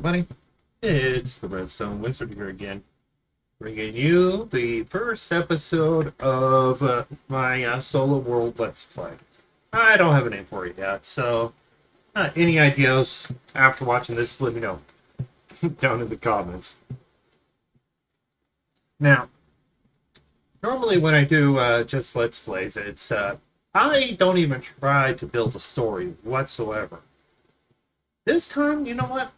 everybody? It's the Redstone Wizard here again, bringing you the first episode of my solo world Let's Play. I don't have a name for it yet, so any ideas after watching this, let me know down in the comments. Now, normally when I do just Let's Plays, it's I don't even try to build a story whatsoever. This time, you know what?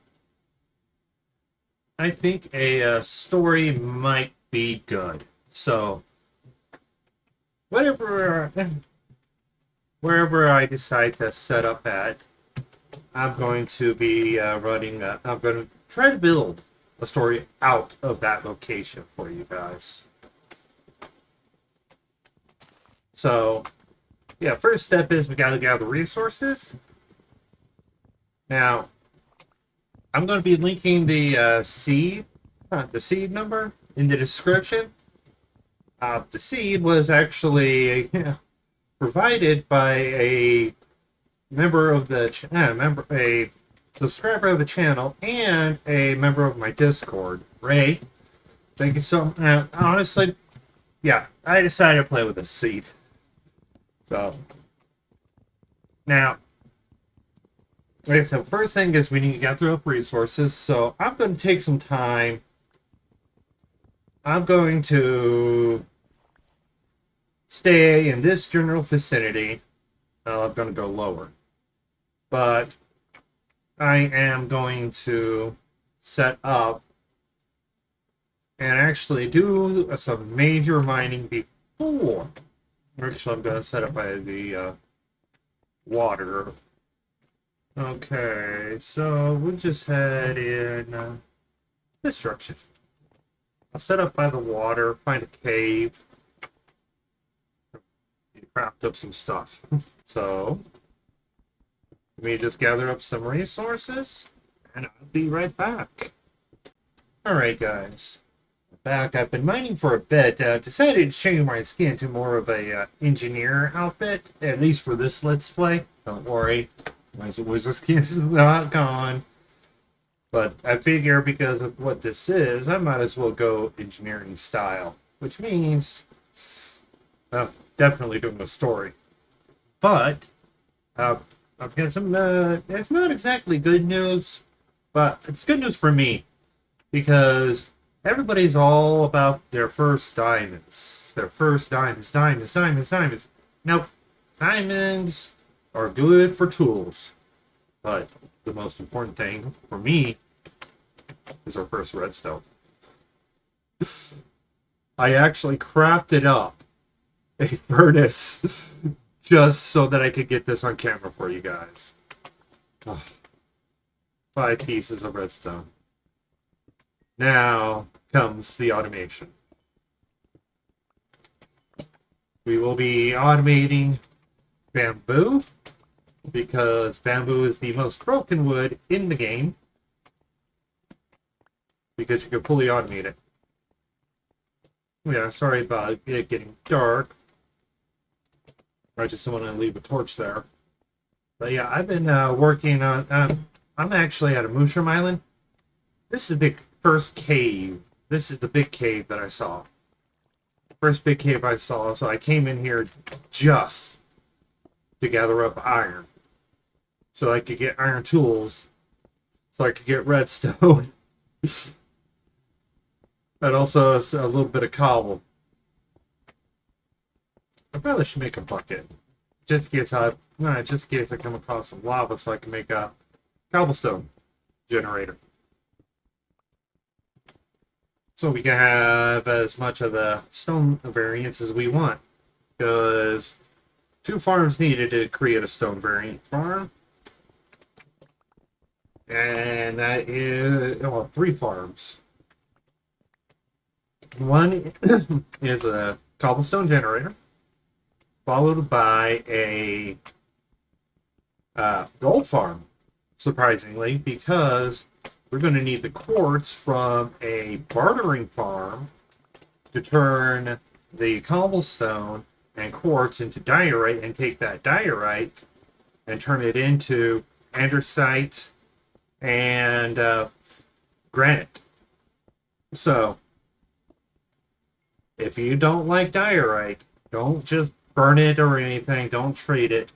I think a story might be good. So, whatever, wherever I decide to set up at, I'm going to be running. I'm going to try to build a story out of that location for you guys. So, yeah, first step is we got to gather resources. Now, I'm going to be linking the seed number in the description. The seed was actually provided by a member of the a subscriber of the channel and a member of my Discord, Ray. Thank you so much. Honestly, yeah, I decided to play with this seed. So now. Okay, so first thing is we need to gather up resources. So I'm going to take some time. I'm going to stay in this general vicinity. I'm going to go lower. But I am going to set up and actually do some major mining before. Actually, I'm going to set up by the water. Okay, so we'll just head in this direction. I'll set up by the water, find a cave, craft up some stuff. So, let me just gather up some resources, and I'll be right back. Alright, guys. Back. I've been mining for a bit. Decided to change my skin to more of a engineer outfit, at least for this Let's Play. Don't worry. My wizard skin is not gone. But I figure because of what this is, I might as well go engineering style. Which means, definitely doing a story. But, I've got some, it's not exactly good news, but it's good news for me. Because everybody's all about their first diamonds. Their first diamonds. Nope. Diamonds are good for tools, but the most important thing for me is our first redstone. I actually crafted up a furnace just so that I could get this on camera for you guys. 5 pieces of redstone. Now comes the automation. We will be automating bamboo, because bamboo is the most broken wood in the game, because you can fully automate it. Yeah, sorry about it getting dark. I just don't want to leave a torch there. But yeah, I've been working on... I'm actually at a mushroom island. This is the first cave. This is the big cave that I saw. First big cave I saw, so I came in here just to gather up iron, so I could get iron tools, so I could get redstone, and also a little bit of cobble. I probably should make a bucket, just in case I come across some lava, so I can make a cobblestone generator, so we can have as much of the stone variants as we want, because 2 farms needed to create a stone variant farm. And that is, well, 3 farms. One is a cobblestone generator, followed by a gold farm, surprisingly, because we're going to need the quartz from a bartering farm to turn the cobblestone and quartz into diorite, and take that diorite and turn it into andesite and granite. So, if you don't like diorite, don't just burn it or anything. Don't trade it.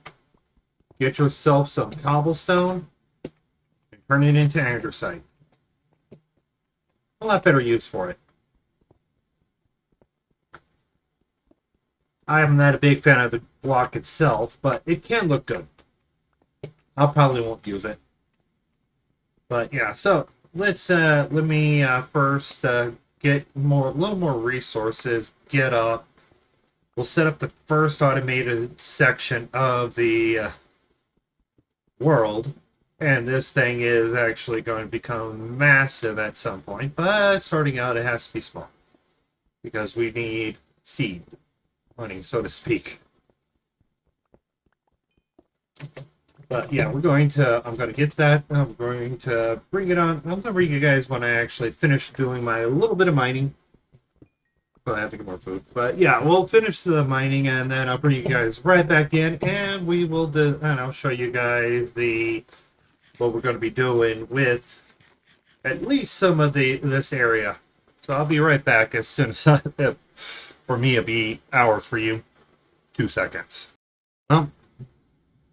Get yourself some cobblestone and turn it into andesite. A lot better use for it. I'm not a big fan of the block itself, but it can look good. I probably won't use it. But yeah, so let me first get a little more resources, get up. We'll set up the first automated section of the world. And this thing is actually going to become massive at some point, but starting out it has to be small. Because we need seed money, so to speak. But yeah, I'm going to get that. I'm going to bring it on. I'm going to bring you guys when I actually finish doing my little bit of mining. Well, I have to get more food. But yeah, we'll finish the mining and then I'll bring you guys right back in and we will do, and I'll show you guys what we're going to be doing with at least some of this area. So I'll be right back as soon as for me it'll be hours for you. 2 seconds. Well,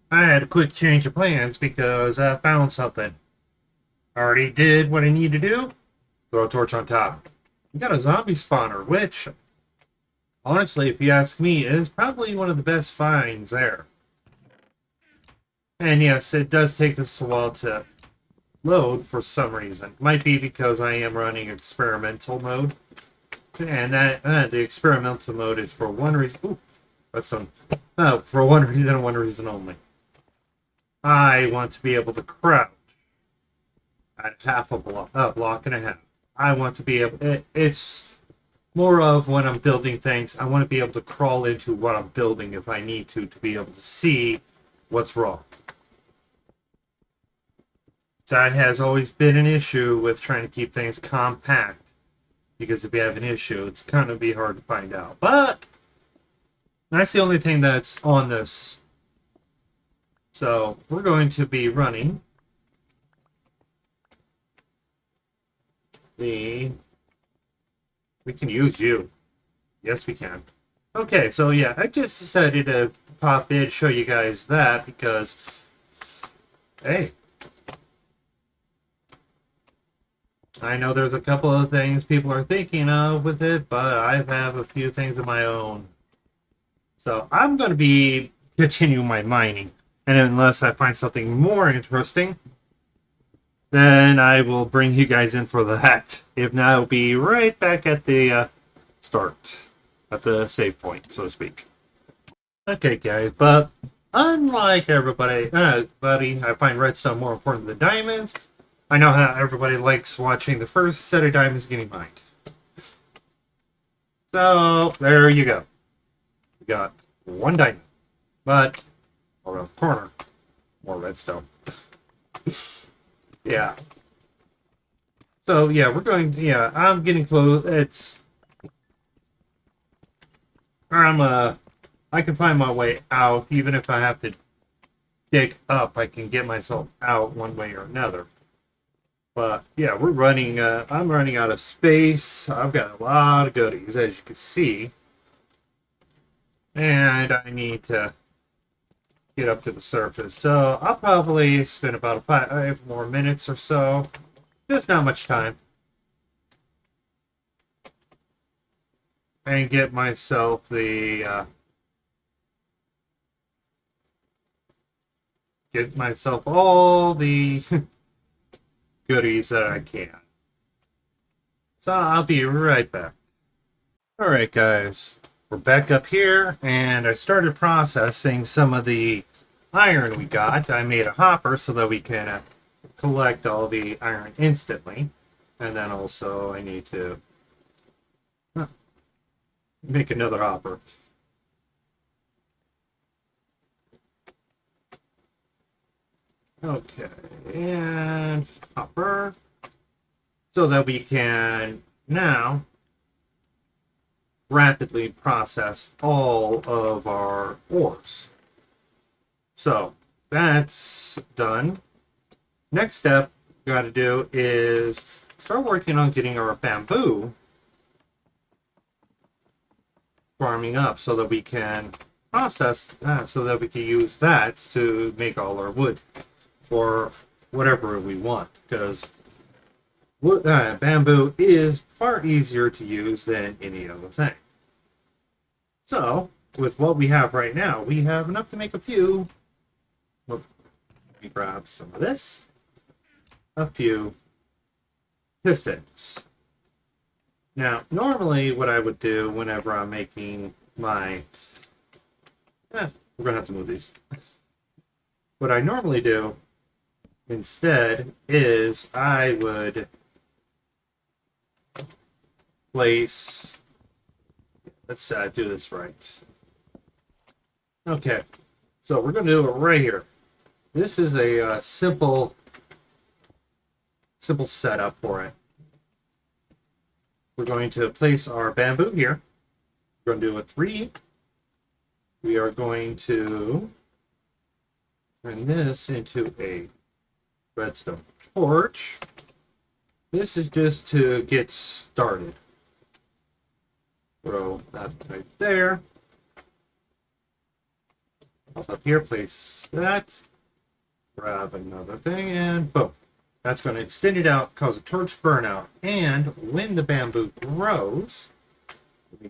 I had a quick change of plans because I found something. Already did what I need to do. Throw a torch on top. We got a zombie spawner, which, honestly, if you ask me, is probably one of the best finds there. And yes, it does take this a while to load for some reason. Might be because I am running experimental mode. And that the experimental mode is for one reason. Ooh, Redstone. For one reason and one reason only. I want to be able to crouch at half a block and a half. I want to be able. It's more of when I'm building things. I want to be able to crawl into what I'm building if I need to be able to see what's wrong. That has always been an issue with trying to keep things compact. Because if you have an issue, it's going to be hard to find out. But that's the only thing that's on this. So we're going to be running we can use you. Yes, we can. Okay, so yeah, I just decided to pop in, show you guys that because, hey, I know there's a couple of things people are thinking of with it, but I have a few things of my own. So I'm going to be continuing my mining. And unless I find something more interesting, then I will bring you guys in for that. If not, I'll be right back at the start, at the save point, so to speak. Okay, guys, but unlike everybody, I find redstone more important than diamonds. I know how everybody likes watching the first set of diamonds getting mined. So, there you go. We got one diamond, but around the corner, more redstone. Yeah. So, yeah, I'm getting close. I can find my way out, even if I have to dig up, I can get myself out one way or another. But, yeah, I'm running out of space. I've got a lot of goodies, as you can see. And I need to get up to the surface. So I'll probably spend about 5 more minutes or so. Just not much time. And get myself all the goodies that I can. So I'll be right back. Alright guys, we're back up here and I started processing some of the iron we got. I made a hopper so that we can collect all the iron instantly. And then also I need to make another hopper. Okay, and hopper. So that we can now rapidly process all of our ores. So that's done. Next step we got to do is start working on getting our bamboo farming up so that we can process that, so that we can use that to make all our wood for whatever we want. Because bamboo is far easier to use than any other thing. So, with what we have right now, we have enough to make a few. Let me grab some of this. A few pistons. Now, normally what I would do whenever I'm making my... we're going to have to move these. What I normally do instead is I would place... Let's do this right. Okay, so we're going to do it right here. This is a simple setup for it. We're going to place our bamboo here. We're going to do a 3. We are going to turn this into a redstone torch. This is just to get started. Throw that right there. Up here, place that. Grab another thing, and boom. That's going to extend it out, cause a torch burnout. And when the bamboo grows,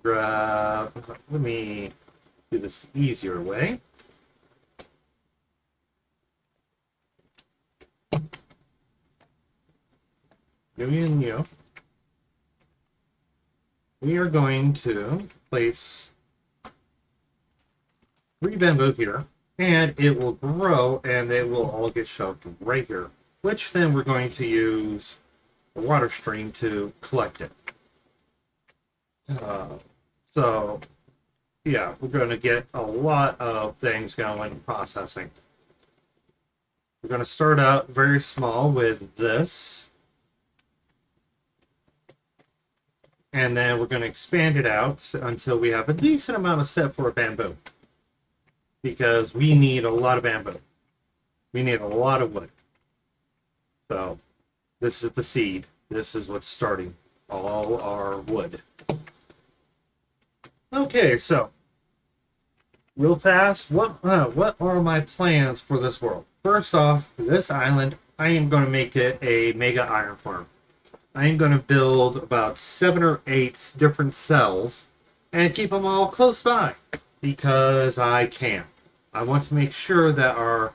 let me do this easier way. We are going to place 3 bamboo here, and it will grow, and they will all get shoved right here, which then we're going to use a water stream to collect it. So, yeah, we're going to get a lot of things going processing. We're going to start out very small with this. And then we're going to expand it out until we have a decent amount of set for bamboo. Because we need a lot of bamboo. We need a lot of wood. So, this is the seed. This is what's starting all our wood. Okay, so, real fast, what are my plans for this world? First off, this island, I am going to make it a mega iron farm. I am going to build about 7 or 8 different cells and keep them all close by because I can. I want to make sure that our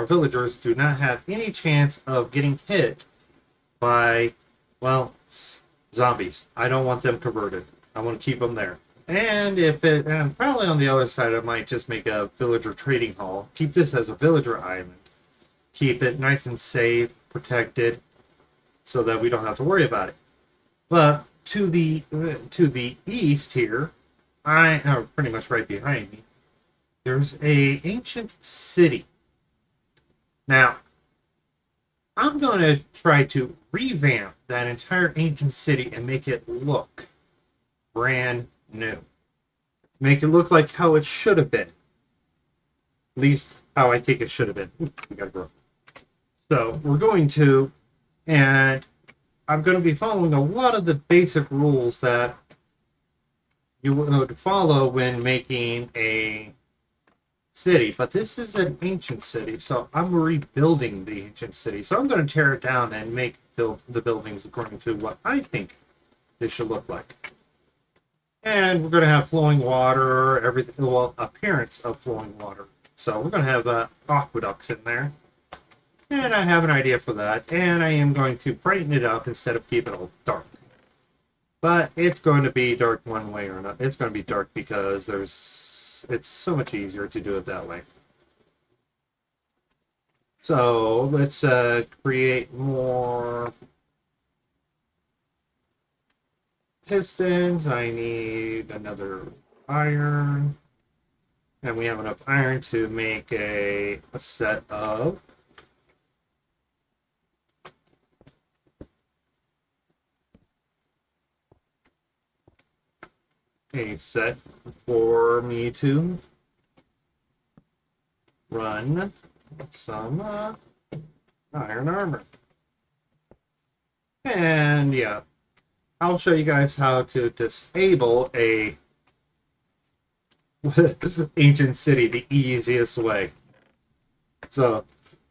villagers do not have any chance of getting hit by, well, zombies. I don't want them converted. I want to keep them there. And probably on the other side, I might just make a villager trading hall. Keep this as a villager island. Keep it nice and safe, protected, so that we don't have to worry about it. But to the east here, pretty much right behind me, there's a ancient city. Now, I'm going to try to revamp that entire ancient city and make it look brand new. Make it look like how it should have been. At least how I think it should have been. Ooh, we gotta grow. So we're going to, and I'm going to be following a lot of the basic rules that you would follow when making a city. But this is an ancient city, so I'm rebuilding the ancient city. So I'm going to tear it down and make the buildings according to what I think they should look like. And we're going to have flowing water, everything, well, appearance of flowing water. So we're going to have aqueducts in there. And I have an idea for that. And I am going to brighten it up instead of keep it all dark. But it's going to be dark one way or another. It's going to be dark because it's so much easier to do it that way. So let's create more pistons. I need another iron. And we have enough iron to make a set of for me to run some iron armor. And yeah, I'll show you guys how to disable a ancient city the easiest way. So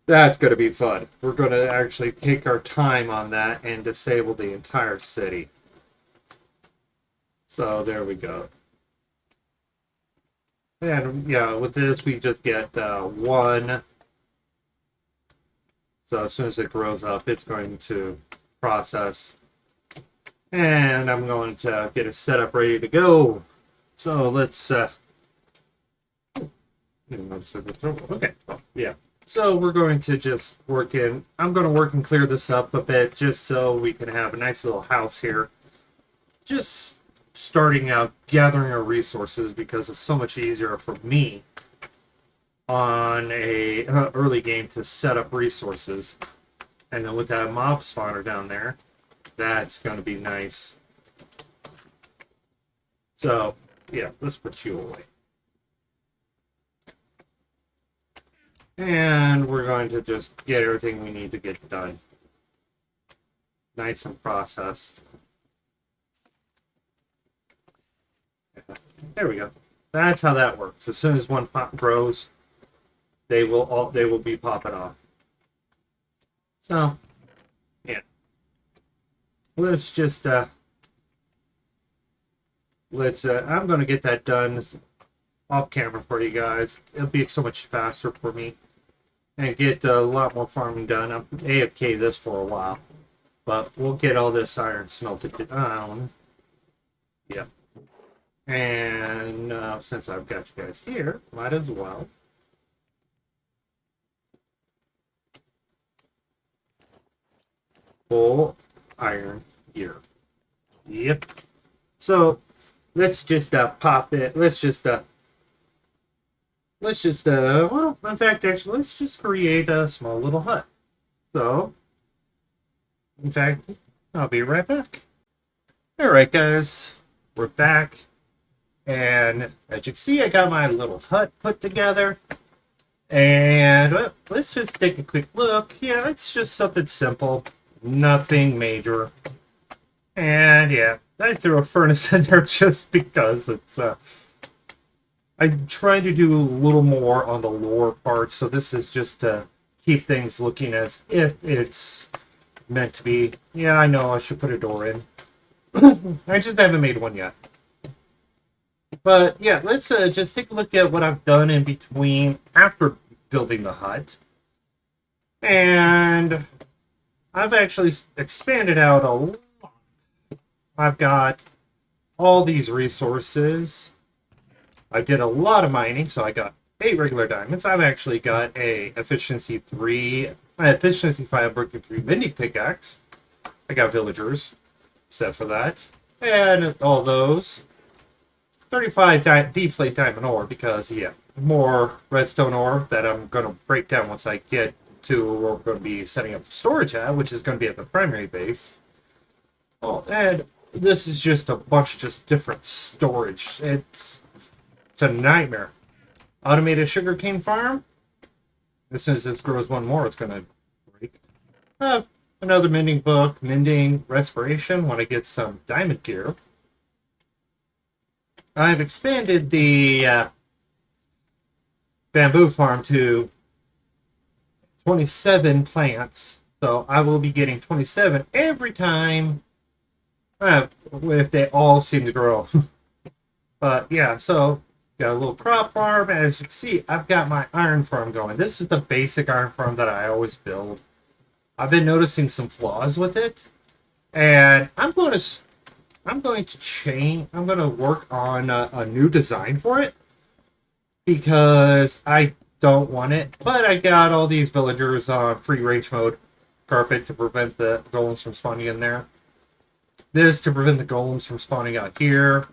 that's going to be fun. We're going to actually take our time on that and disable the entire city. So there we go. And yeah, with this we just get one. So as soon as it grows up, it's going to process. And I'm going to get it set up ready to go. So let's okay. Oh, yeah. So we're going to just work in. I'm going to work and clear this up a bit just so we can have a nice little house here. Just starting out gathering our resources because it's so much easier for me on a early game to set up resources. And then with that mob spawner down there, that's going to be nice. So, yeah, let's put you away. And we're going to just get everything we need to get done. Nice and processed. There we go. That's how that works. As soon as one pot grows, they will be popping off. So, yeah. Let's just I'm going to get that done off camera for you guys. It'll be so much faster for me and get a lot more farming done. I'm AFK this for a while, but we'll get all this iron smelted down. Yep. And since I've got you guys here, might as well. Full iron gear. Yep. So let's just pop it. Well, in fact, actually, let's just create a small little hut. So, in fact, I'll be right back. All right, guys, we're back. And as you can see, I got my little hut put together. And well, let's just take a quick look. Yeah, it's just something simple. Nothing major. And yeah, I threw a furnace in there just because it's I'm trying to do a little more on the lower part, so this is just to keep things looking as if it's meant to be. Yeah, I know I should put a door in. I just haven't made one yet. But yeah, let's just take a look at what I've done in between after building the hut. And I've actually expanded out a lot. I've got all these resources. I did a lot of mining, so I got 8 regular diamonds. I've actually got a efficiency 5 working 3 mending pickaxe. I got villagers set for that. And all those. 35 deep slate diamond ore because, yeah, more redstone ore that I'm going to break down once I get to where we're going to be setting up the storage at, which is going to be at the primary base. Oh, and this is just a bunch of just different storage. It's a nightmare. Automated sugarcane farm. As soon as this grows one more, it's going to break. Another mending book, mending respiration when I get some diamond gear. I've expanded the bamboo farm to 27 plants. So I will be getting 27 every time if they all seem to grow. But yeah, so got a little crop farm. As you can see, I've got my iron farm going. This is the basic iron farm that I always build. I've been noticing some flaws with it. And I'm going to work on a new design for it because I don't want it. But I got all these villagers on free range mode carpet to prevent the golems from spawning in there. This to prevent the golems from spawning out here.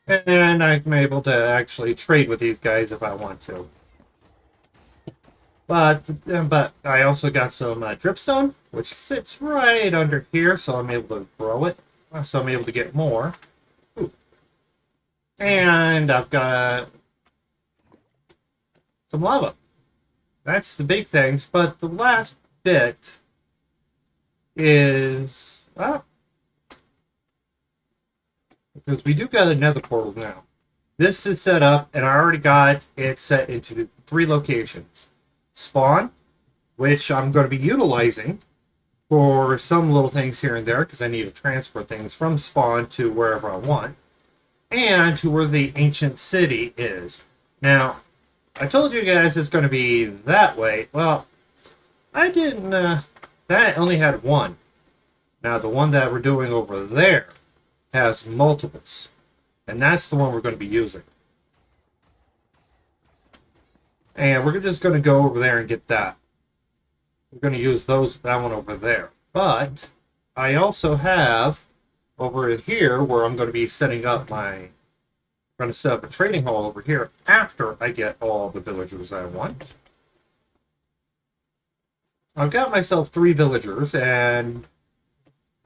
And I'm able to actually trade with these guys if I want to. But I also got some dripstone, which sits right under here, so I'm able to grow it. So I'm able to get more. Ooh. And I've got some lava. That's the big things. But the last bit is... because we do got another portal now. This is set up, and I already got it set into 3 locations. Spawn, which I'm going to be utilizing for some little things here and there, because I need to transfer things from spawn to wherever I want, and to where the ancient city is. Now, I told you guys it's going to be that way. Well, I didn't... that only had 1. Now, the one that we're doing over there has multiples. And that's the one we're going to be using. And we're just going to go over there and get that. We're going to use that one over there. But I also have over here where I'm going to be setting up I'm going to set up a trading hall over here after I get all the villagers I want. I've got myself 3 villagers, and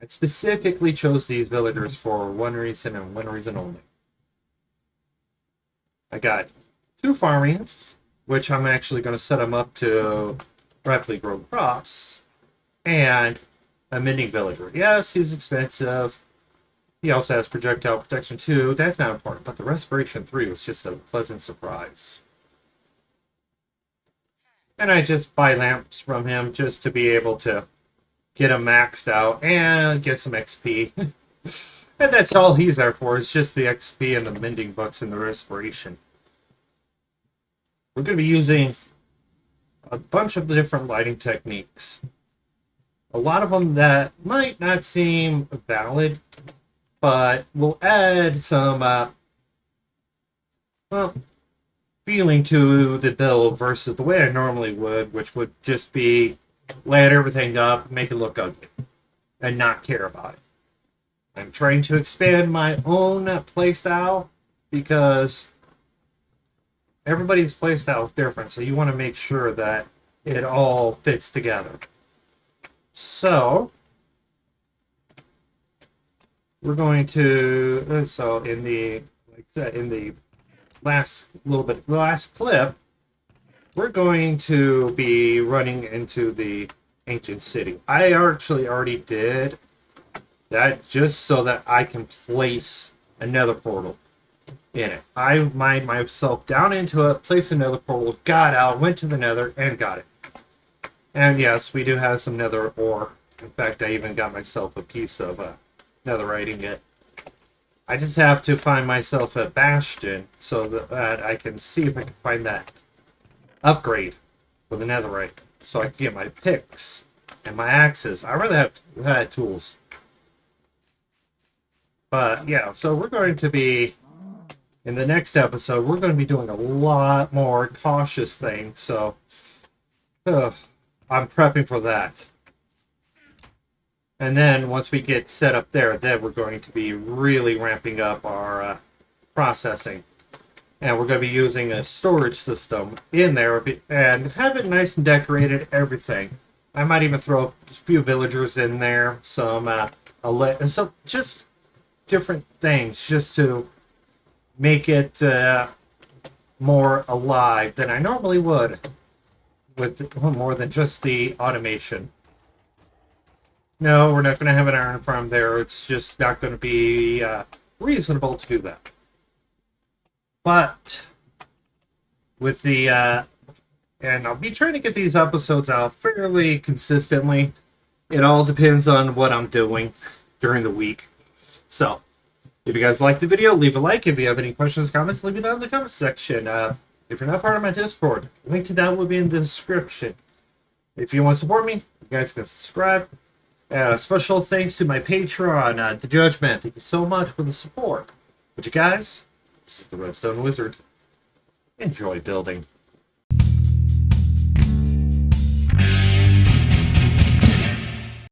I specifically chose these villagers for one reason and one reason only. I got 2 farmings, which I'm actually going to set them up to rapidly grow crops, and a mending villager. Yes, he's expensive. He also has projectile protection 2. That's not important, but the respiration 3 was just a pleasant surprise. And I just buy lamps from him just to be able to get him maxed out and get some XP. And that's all he's there for, is just the XP and the mending books and the respiration. We're going to be using a bunch of the different lighting techniques. A lot of them that might not seem valid, but will add some, feeling to the build versus the way I normally would, which would just be light everything up, make it look ugly, and not care about it. I'm trying to expand my own playstyle because everybody's playstyle is different, so you want to make sure that it all fits together. So we're going to in the last clip, we're going to be running into the ancient city. I actually already did that just so that I can place another portal in it. I mined myself down into it, placed another portal, got out, went to the nether, and got it. And yes, we do have some nether ore. In fact, I even got myself a piece of netherite ingot. I just have to find myself a bastion so that I can see if I can find that upgrade for the netherite, so I can get my picks and my axes. I rather have had tools. But yeah, so we're going to be, in the next episode, we're going to be doing a lot more cautious things, so I'm prepping for that. And then once we get set up there, then we're going to be really ramping up our processing. And we're going to be using a storage system in there and have it nice and decorated, everything. I might even throw a few villagers in there, some just different things, just to make it more alive than I normally would, with more than just the automation. No, we're not going to have an iron farm there. It's just not going to be reasonable to do that. But with the and I'll be trying to get these episodes out fairly consistently. It all depends on what I'm doing during the week. So, if you guys liked the video, leave a like. If you have any questions, comments, leave it down in the comments section. If you're not part of my Discord, link to that will be in the description. If you want to support me, you guys can subscribe. Special thanks to my Patreon, The Judgment. Thank you so much for the support. But you guys, this is the Redstone Wizard. Enjoy building.